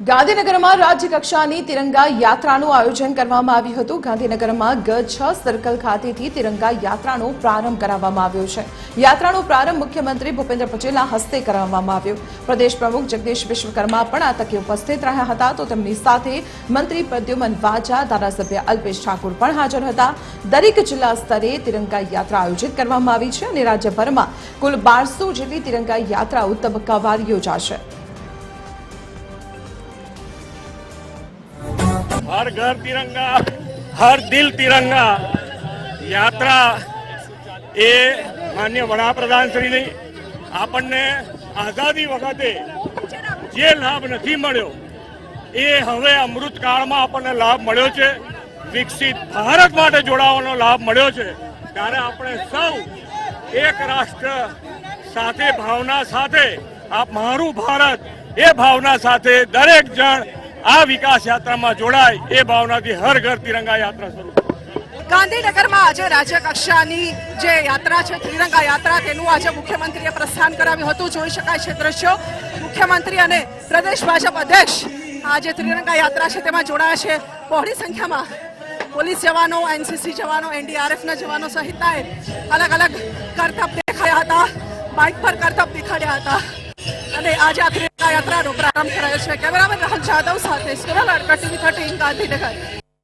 ગાંધીનગરમાં રાજ્ય કક્ષાની તિરંગા યાત્રાનું આયોજન કરવામાં આવ્યું હતું। ગાંધીનગરમાં ગ6 સર્કલ ખાતેથી તિરંગા યાત્રાનો પ્રારંભ કરાવવામાં આવ્યો છે। યાત્રાનો પ્રારંભ મુખ્યમંત્રી ભૂપેન્દ્ર પટેલના હસ્તે કરાવવામાં આવ્યો। પ્રદેશ પ્રમુખ જગદીશ વિશ્વકર્મા પણ આ તકે ઉપસ્થિત રહ્યા હતા, તો તેમની સાથે મંત્રી પ્રદ્યુમન વાજા, ધારાસભ્ય અલ્પેશ ઠાકોર પણ હાજર હતા। દરેક જિલ્લા સ્તરે તિરંગા યાત્રા આયોજિત કરવામાં આવી છે અને રાજ્યભરમાં કુલ 1200 જેટલી તિરંગા યાત્રાઓ તબક્કાવાર યોજાશે। हर घर तिरंगा हर दिल तिरंगा यात्रा ए माननीय वडाप्रधान श्री आपने आजादी वखते जे लाभ नहीं मळ्यो ए हवे अमृतकाल में आपने लाभ मळ्यो छे। विकसित भारत माटे जोड़ावानो लाभ मळ्यो छे। त्यारे आपणे सौ एक राष्ट्र साथे भावना साथे आप मारू भारत ए भावना साथे दरेक जण आ विकास यात्रा में जोड़ाय ए भावनाथी हर घर तिरंगा यात्रा शुरू। गांधीनगर में आज राज्य कक्षानी जे यात्रा है तिरंगा यात्रा तेनु आज मुख्यमंत्रीए प्रस्थान कराव्युं हतुं। जोई शकाय छे दृश्यो। मुख्यमंत्री अने प्रदेश भाजप अध्यक्ष आज तिरंगा यात्रा है तेमां जोड़ाया छे। बहोળી संख्या में पोलीस जवानों, एनसीसी जवानों, एनडीआरएफ ना जवानों सहितनाए अलग अलग करतब देखाया हता, बाइक पर करतब देखाड्या हता અને આજે આ તિરંગા યાત્રાનો પ્રારંભ કરાયો છે। કેમેરામેન રાહુલ જાદવ સાથે સુરલ અડકા, TV 13 ગાંધીનગર।